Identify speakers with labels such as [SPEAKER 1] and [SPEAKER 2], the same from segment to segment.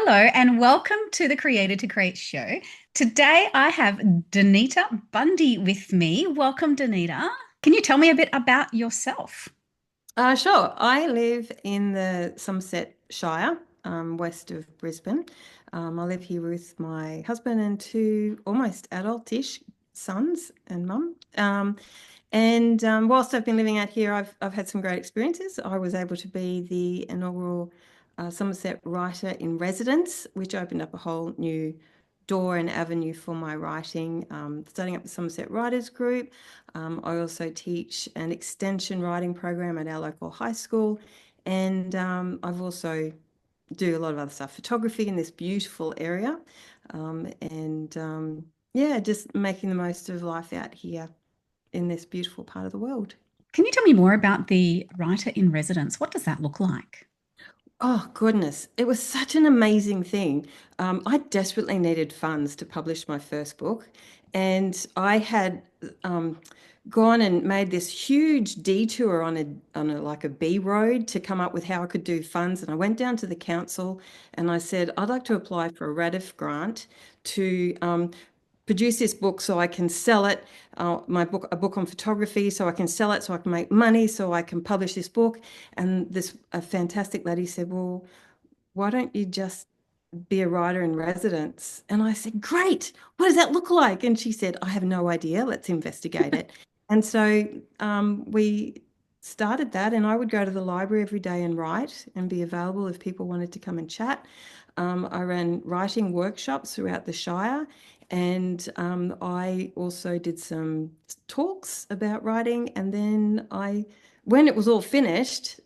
[SPEAKER 1] Hello and welcome to the Creator to Create show. Today I have Donita Bundy with me. Welcome, Donita. Can you tell me a bit about yourself?
[SPEAKER 2] Sure. I live in the Somerset Shire, west of Brisbane. I live here with my husband and two almost adult-ish sons and mum. And whilst I've been living out here, I've had some great experiences. I was able to be the inaugural Somerset Writer in Residence, which opened up a whole new door and avenue for my writing, starting up the Somerset Writers Group. I also teach an extension writing program at our local high school, and I've also do a lot of other stuff, photography in this beautiful area, and yeah, just making the most of life out here in this beautiful part of the world.
[SPEAKER 1] Can you tell me more about the writer in residence? What does that look like?
[SPEAKER 2] Oh, goodness. It was such an amazing thing. I desperately needed funds to publish my first book. And I had gone and made this huge detour on a like a B road to come up with how I could do funds. And I went down to the council and I said, I'd like to apply for a RADIF grant to produce this book so I can sell it, a book on photography, so I can sell it, so I can make money, so I can publish this book. And a fantastic lady said, well, why don't you just be a writer in residence? And I said, great. What does that look like? And she said, I have no idea. Let's investigate it. And so we started that, and I would go to the library every day and write and be available if people wanted to come and chat. I ran writing workshops throughout the Shire, and I also did some talks about writing. And then when it was all finished,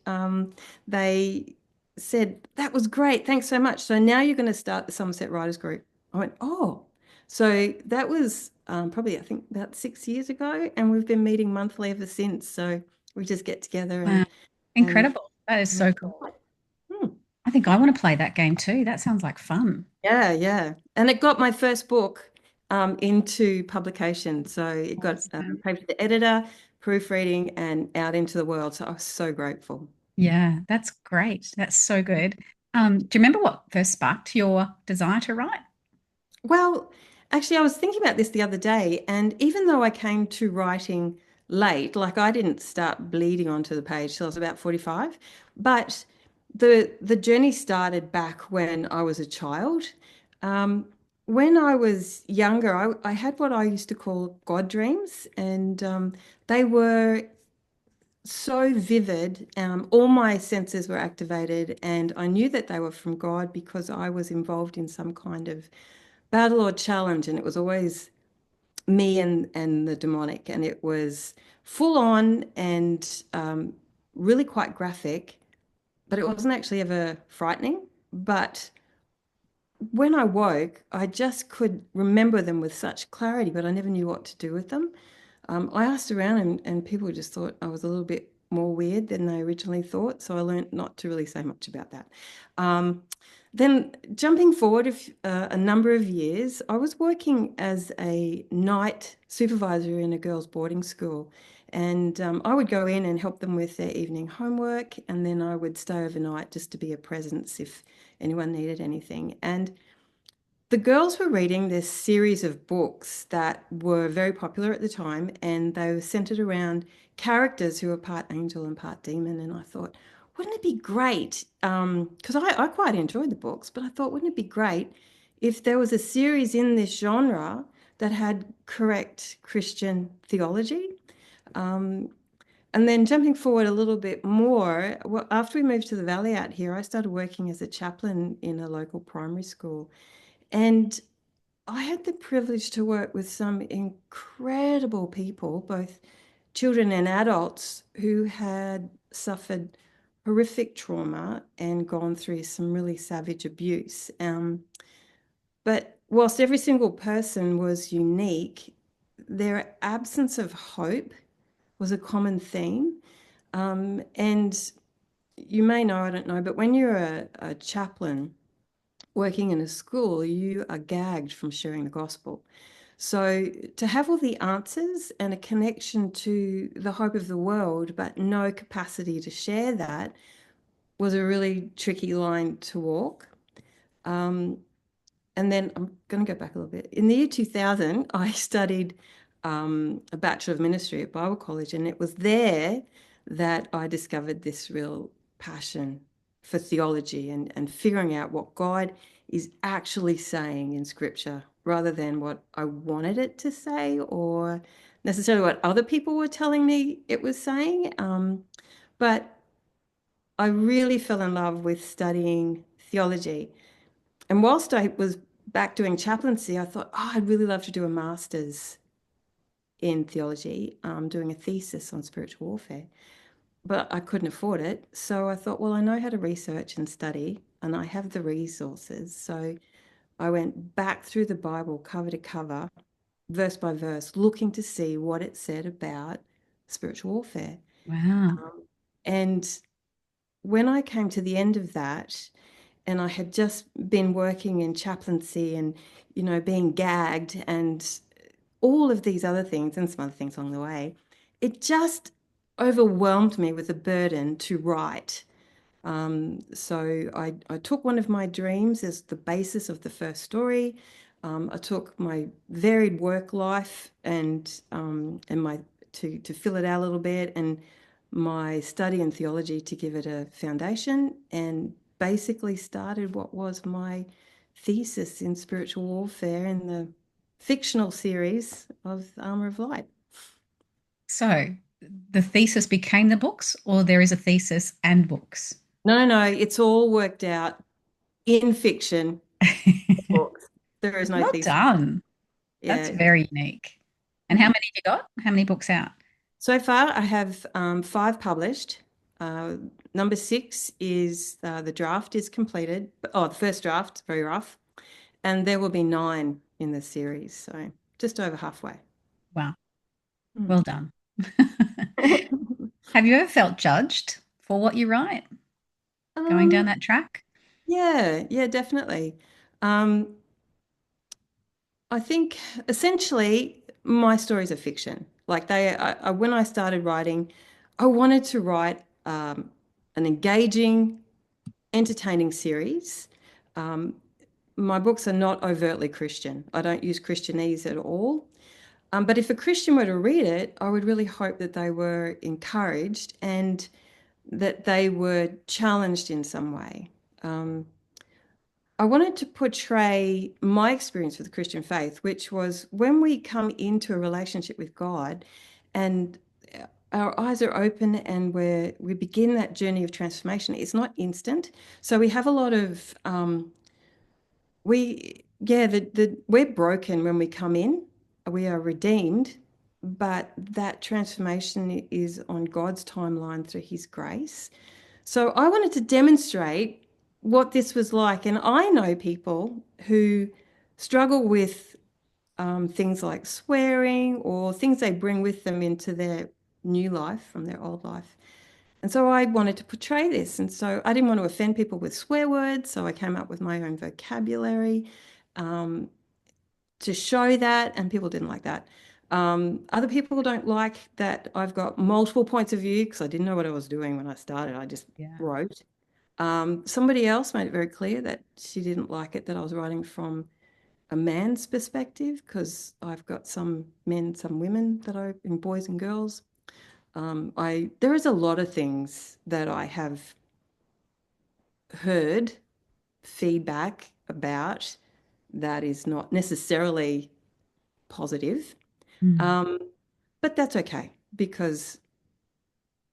[SPEAKER 2] they said, that was great. Thanks so much. So now you're going to start the Somerset Writers Group. I went, oh. So that was probably, I think, about 6 years ago. And we've been meeting monthly ever since. So we just get together
[SPEAKER 1] Wow,
[SPEAKER 2] and
[SPEAKER 1] incredible. That is so cool.
[SPEAKER 2] Hmm.
[SPEAKER 1] I think I want to play that game too. That sounds like fun.
[SPEAKER 2] Yeah, yeah. And it got my first book into publication. So it got
[SPEAKER 1] Awesome.
[SPEAKER 2] paid for the editor, proofreading, and out into the world. So I was so grateful.
[SPEAKER 1] Yeah, that's great. That's so good. Do you remember what first sparked your desire to write?
[SPEAKER 2] Well, actually, I was thinking about this the other day, and even though I came to writing late, like I didn't start bleeding onto the page till I was about 45, but the journey started back when I was a child. Um, when I was younger, I had what I used to call God dreams, and they were so vivid. All my senses were activated, and I knew that they were from God because I was involved in some kind of battle or challenge, and it was always me and the demonic, and it was full on and really quite graphic, but it wasn't actually ever frightening. But when I woke, I just could remember them with such clarity, but I never knew what to do with them. I asked around, and people just thought I was a little bit more weird than they originally thought. So I learned not to really say much about that. Um, then jumping forward a number of years, I was working as a night supervisor in a girls' boarding school. And I would go in and help them with their evening homework. And then I would stay overnight just to be a presence if anyone needed anything. And the girls were reading this series of books that were very popular at the time, and they were centered around characters who were part angel and part demon. And I thought, wouldn't it be great? Because I quite enjoyed the books, but I thought, wouldn't it be great if there was a series in this genre that had correct Christian theology? Um, and then jumping forward a little bit more, well, after we moved to the valley out here, I started working as a chaplain in a local primary school. And I had the privilege to work with some incredible people, both children and adults, who had suffered horrific trauma and gone through some really savage abuse. But whilst every single person was unique, their absence of hope was a common theme. And you may know, I don't know, but when you're a chaplain, working in a school, you are gagged from sharing the gospel. So to have all the answers and a connection to the hope of the world, but no capacity to share that was a really tricky line to walk. Um, and then I'm going to go back a little bit. In the year 2000, I studied a Bachelor of Ministry at Bible College, and it was there that I discovered this real passion for theology and figuring out what God is actually saying in Scripture rather than what I wanted it to say or necessarily what other people were telling me it was saying. But I really fell in love with studying theology. And whilst I was back doing chaplaincy, I thought, oh, I'd really love to do a master's in theology, doing a thesis on spiritual warfare. But I couldn't afford it. So I thought, well, I know how to research and study, and I have the resources. So I went back through the Bible cover to cover, verse by verse, looking to see what it said about spiritual warfare.
[SPEAKER 1] Wow.
[SPEAKER 2] Um, and when I came to the end of that, and I had just been working in chaplaincy and, being gagged and all of these other things and some other things along the way, it just overwhelmed me with a burden to write. So I took one of my dreams as the basis of the first story. I took my varied work life and my to fill it out a little bit, and my study in theology to give it a foundation, and basically started what was my thesis in spiritual warfare in the fictional series of Armor of Light.
[SPEAKER 1] So the thesis became the books, or there is a thesis and books?
[SPEAKER 2] No, no, no, it's all worked out in fiction books. There is no
[SPEAKER 1] Well
[SPEAKER 2] thesis.
[SPEAKER 1] done. That's
[SPEAKER 2] Yeah.
[SPEAKER 1] very unique. And how
[SPEAKER 2] Mhm.
[SPEAKER 1] many have you got? How many books out?
[SPEAKER 2] So far, I have five published. Uh, number six is the draft is completed. Oh, the first draft, very rough. And there will be nine in the series. So just over halfway.
[SPEAKER 1] Wow.
[SPEAKER 2] Mm.
[SPEAKER 1] Well done. Have you ever felt judged for what you write going down
[SPEAKER 2] Um,
[SPEAKER 1] that track?
[SPEAKER 2] yeah, yeah, definitely. Um, I think essentially my stories are fiction. Like when I started writing, I wanted to write an engaging, entertaining series. Um, my books are not overtly Christian. I don't use Christianese at all. But if a Christian were to read it, I would really hope that they were encouraged and that they were challenged in some way. Um, I wanted to portray my experience with the Christian faith, which was when we come into a relationship with God and our eyes are open and we begin that journey of transformation. It's not instant. So we have a lot of we're broken when we come in. We are redeemed, but that transformation is on God's timeline through his grace. So I wanted to demonstrate what this was like. And I know people who struggle with things like swearing or things they bring with them into their new life from their old life. And so I wanted to portray this. And so I didn't want to offend people with swear words. So I came up with my own vocabulary um, to show that. And people didn't like that. Other people don't like that I've got multiple points of view because I didn't know what I was doing when I started. I just
[SPEAKER 1] Yeah.
[SPEAKER 2] wrote. Somebody else made it very clear that she didn't like it that I was writing from a man's perspective because I've got some men, some women that I, and boys and girls. There is a lot of things that I have heard feedback about that is not necessarily positive.
[SPEAKER 1] Mm.
[SPEAKER 2] Um, but that's okay because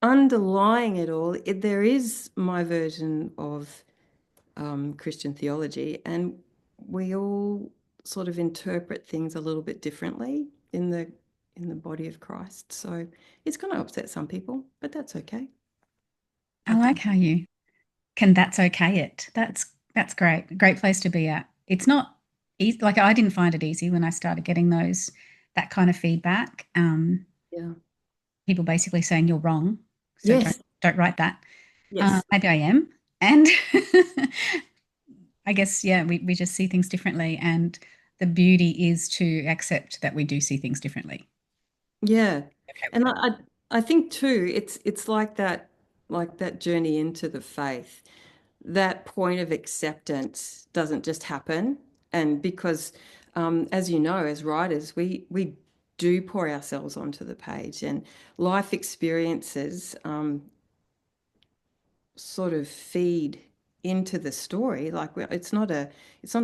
[SPEAKER 2] underlying it all, there is my version of Christian theology, and we all sort of interpret things a little bit differently in the body of Christ. So it's going to upset some people, but that's okay. I
[SPEAKER 1] I like
[SPEAKER 2] think.
[SPEAKER 1] how you can that's okay it. That's great. Great place to be at. It's not easy. Like I didn't find it easy when I started getting that kind of feedback.
[SPEAKER 2] Yeah.
[SPEAKER 1] People basically saying you're wrong, so
[SPEAKER 2] Yes.
[SPEAKER 1] don't write that.
[SPEAKER 2] Yes.
[SPEAKER 1] Maybe I am, and I guess yeah, we just see things differently, and the beauty is to accept that we do see things differently.
[SPEAKER 2] Yeah.
[SPEAKER 1] Okay with
[SPEAKER 2] And
[SPEAKER 1] that.
[SPEAKER 2] I think too, it's like that journey into the faith. that point of acceptance doesn't just happen. And because, as you know, as writers, we do pour ourselves onto the page, and life experiences sort of feed into the story. Like it's not a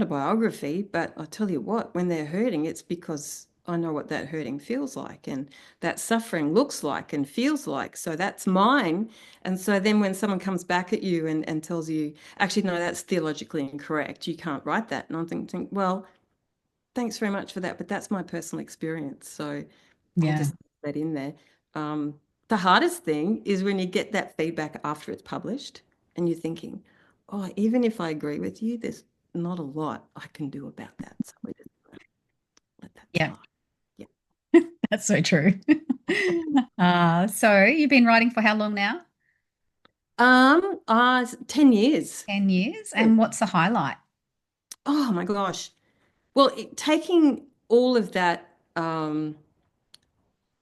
[SPEAKER 2] biography, but I tell you what, when they're hurting, it's because I know what that hurting feels like and that suffering looks like and feels like. So that's mine. And so then when someone comes back at you and tells you, actually, no, that's theologically incorrect. You can't write that. And I'm thinking, well, thanks very much for that, but that's my personal experience. So I'll
[SPEAKER 1] Yeah.
[SPEAKER 2] just put that in there. The hardest thing is when you get that feedback after it's published and you're thinking, oh, even if I agree with you, there's not a lot I can do about that. So we just let that
[SPEAKER 1] Yeah.
[SPEAKER 2] slide. Yeah.
[SPEAKER 1] That's so true. So you've been writing for how long now?
[SPEAKER 2] 10 years.
[SPEAKER 1] 10 years. And what's the highlight?
[SPEAKER 2] Oh my gosh. Well, taking all of that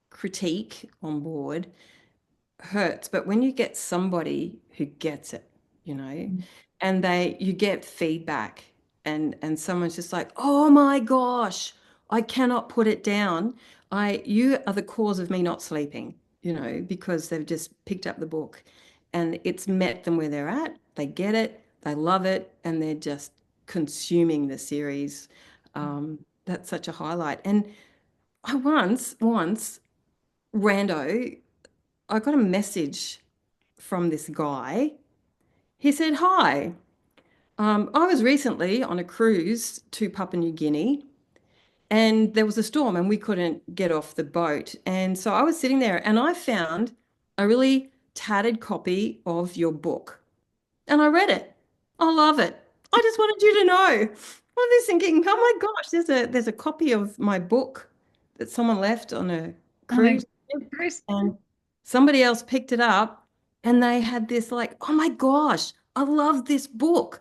[SPEAKER 2] critique on board hurts, but when you get somebody who gets it, you know, and you get feedback and someone's just like, "Oh my gosh, I cannot put it down. You are the cause of me not sleeping," because they've just picked up the book and it's met them where they're at. They get it, they love it, and they're just consuming the series. That's such a highlight. And I once, rando, I got a message from this guy. He said, "Hi, I was recently on a cruise to Papua New Guinea and there was a storm and we couldn't get off the boat. And so I was sitting there and I found a really tattered copy of your book and I read it. I love it. I just wanted you to know." I was thinking, oh my gosh, there's a copy of my book that someone left on a
[SPEAKER 1] Oh my
[SPEAKER 2] cruise ship,
[SPEAKER 1] Bruce.
[SPEAKER 2] and somebody else picked it up and they had this like, oh my gosh, I love this book.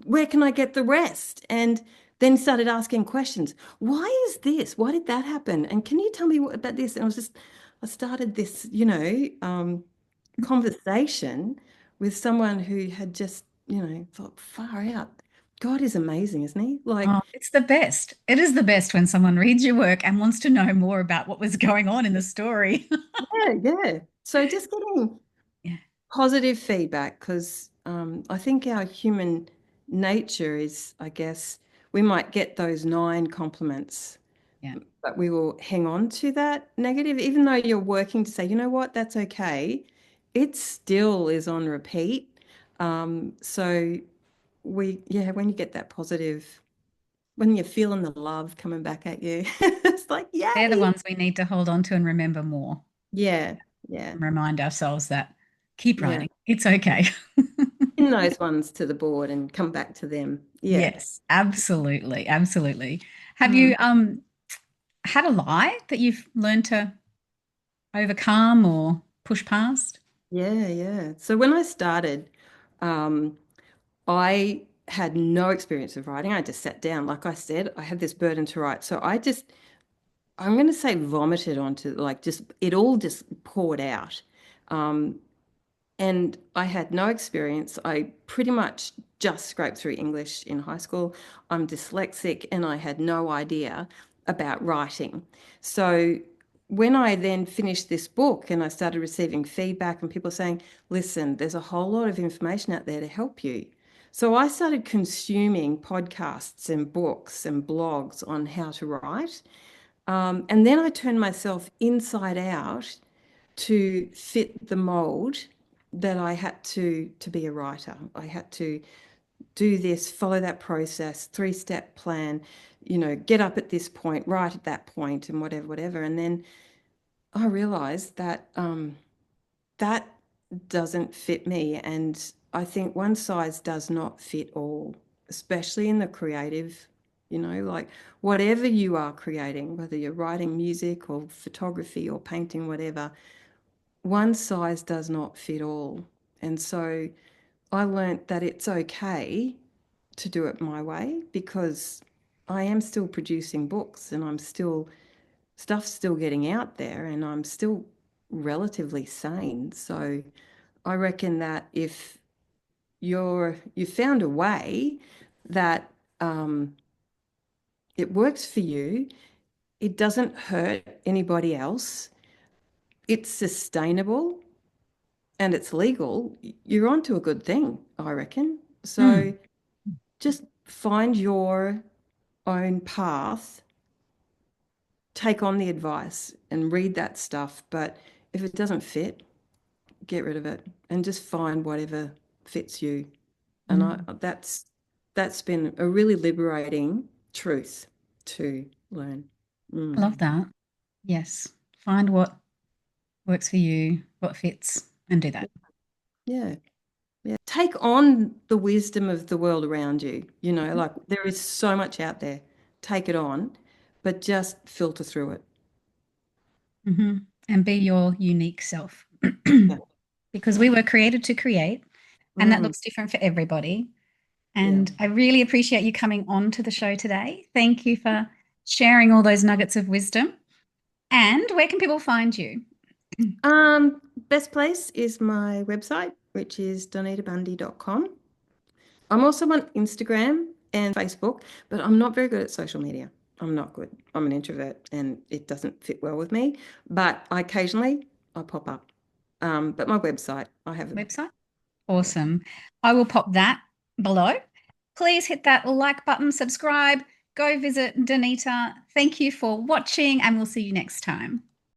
[SPEAKER 2] Where can I get the rest? And then started asking questions. Why is this? Why did that happen? And can you tell me about this? And I started this, conversation with someone who had just, thought, far out. God is amazing, isn't he? Like,
[SPEAKER 1] Oh, it's the best. It is the best when someone reads your work and wants to know more about what was going on in the story.
[SPEAKER 2] yeah, yeah. So just getting
[SPEAKER 1] Yeah,
[SPEAKER 2] positive feedback, because I think our human nature is, I guess, we might get those 9 compliments,
[SPEAKER 1] yeah.
[SPEAKER 2] but we will hang on to that negative, even though you're working to say, you know what, that's okay. It still is on repeat. So yeah, when you get that positive, when you're feeling the love coming back at you, it's like,
[SPEAKER 1] They're the
[SPEAKER 2] yay.
[SPEAKER 1] ones we need to hold on to and remember more
[SPEAKER 2] Yeah, yeah,
[SPEAKER 1] and remind ourselves that keep
[SPEAKER 2] yeah.
[SPEAKER 1] writing. It's okay.
[SPEAKER 2] Pin those ones to the board and come back to them. Yeah.
[SPEAKER 1] Yes, absolutely. Absolutely. Have
[SPEAKER 2] Mm.
[SPEAKER 1] you had a lie that you've learned to overcome or push past?
[SPEAKER 2] Yeah, yeah. So when I started, um, I had no experience of writing. I just sat down. Like I said, I had this burden to write. So I'm going to say vomited onto, like, just, it all just poured out. Um, And I had no experience. I pretty much just scraped through English in high school. I'm dyslexic and I had no idea about writing. So when I then finished this book and I started receiving feedback and people saying, listen, there's a whole lot of information out there to help you. So I started consuming podcasts and books and blogs on how to write. And then I turned myself inside out to fit the mold that I had to be a writer. I had to do this, follow that process, 3-step plan, get up at this point, write at that point, and whatever, whatever. And then I realized that that doesn't fit me. And I think one size does not fit all, especially in the creative, like whatever you are creating, whether you're writing music or photography or painting, whatever, one size does not fit all. And so I learnt that it's okay to do it my way because I am still producing books and stuff's still getting out there and I'm still relatively sane. So I reckon that if you found a way that it works for you. It doesn't hurt anybody else. It's sustainable and it's legal. You're onto a good thing, I reckon.
[SPEAKER 1] Mm.
[SPEAKER 2] So just find your own path, take on the advice and read that stuff. But if it doesn't fit, get rid of it and just find whatever fits you. And
[SPEAKER 1] Mm.
[SPEAKER 2] that's been a really liberating truth to learn.
[SPEAKER 1] I
[SPEAKER 2] Mm.
[SPEAKER 1] love that. Yes. Find what works for you, what fits, and do that.
[SPEAKER 2] Yeah. Yeah. Take on the wisdom of the world around you. Like there is so much out there. Take it on, but just filter through it.
[SPEAKER 1] Hmm. And be your unique self.
[SPEAKER 2] Yeah.
[SPEAKER 1] Because
[SPEAKER 2] Yeah.
[SPEAKER 1] we were created to create, and that
[SPEAKER 2] Mm.
[SPEAKER 1] looks different for everybody.
[SPEAKER 2] Yeah.
[SPEAKER 1] And I really appreciate you coming on to the show today. Thank you for sharing all those nuggets of wisdom. And where can people find you?
[SPEAKER 2] Best place is my website, which is donitabundy.com. I'm also on Instagram and Facebook, but I'm not very good at social media. I'm not good. I'm an introvert and it doesn't fit well with me. But I pop up. But my website, I have a
[SPEAKER 1] Website?
[SPEAKER 2] yeah.
[SPEAKER 1] Awesome. I will pop that below. Please hit that like button, subscribe, go visit Donita. Thank you for watching, and we'll see you next time.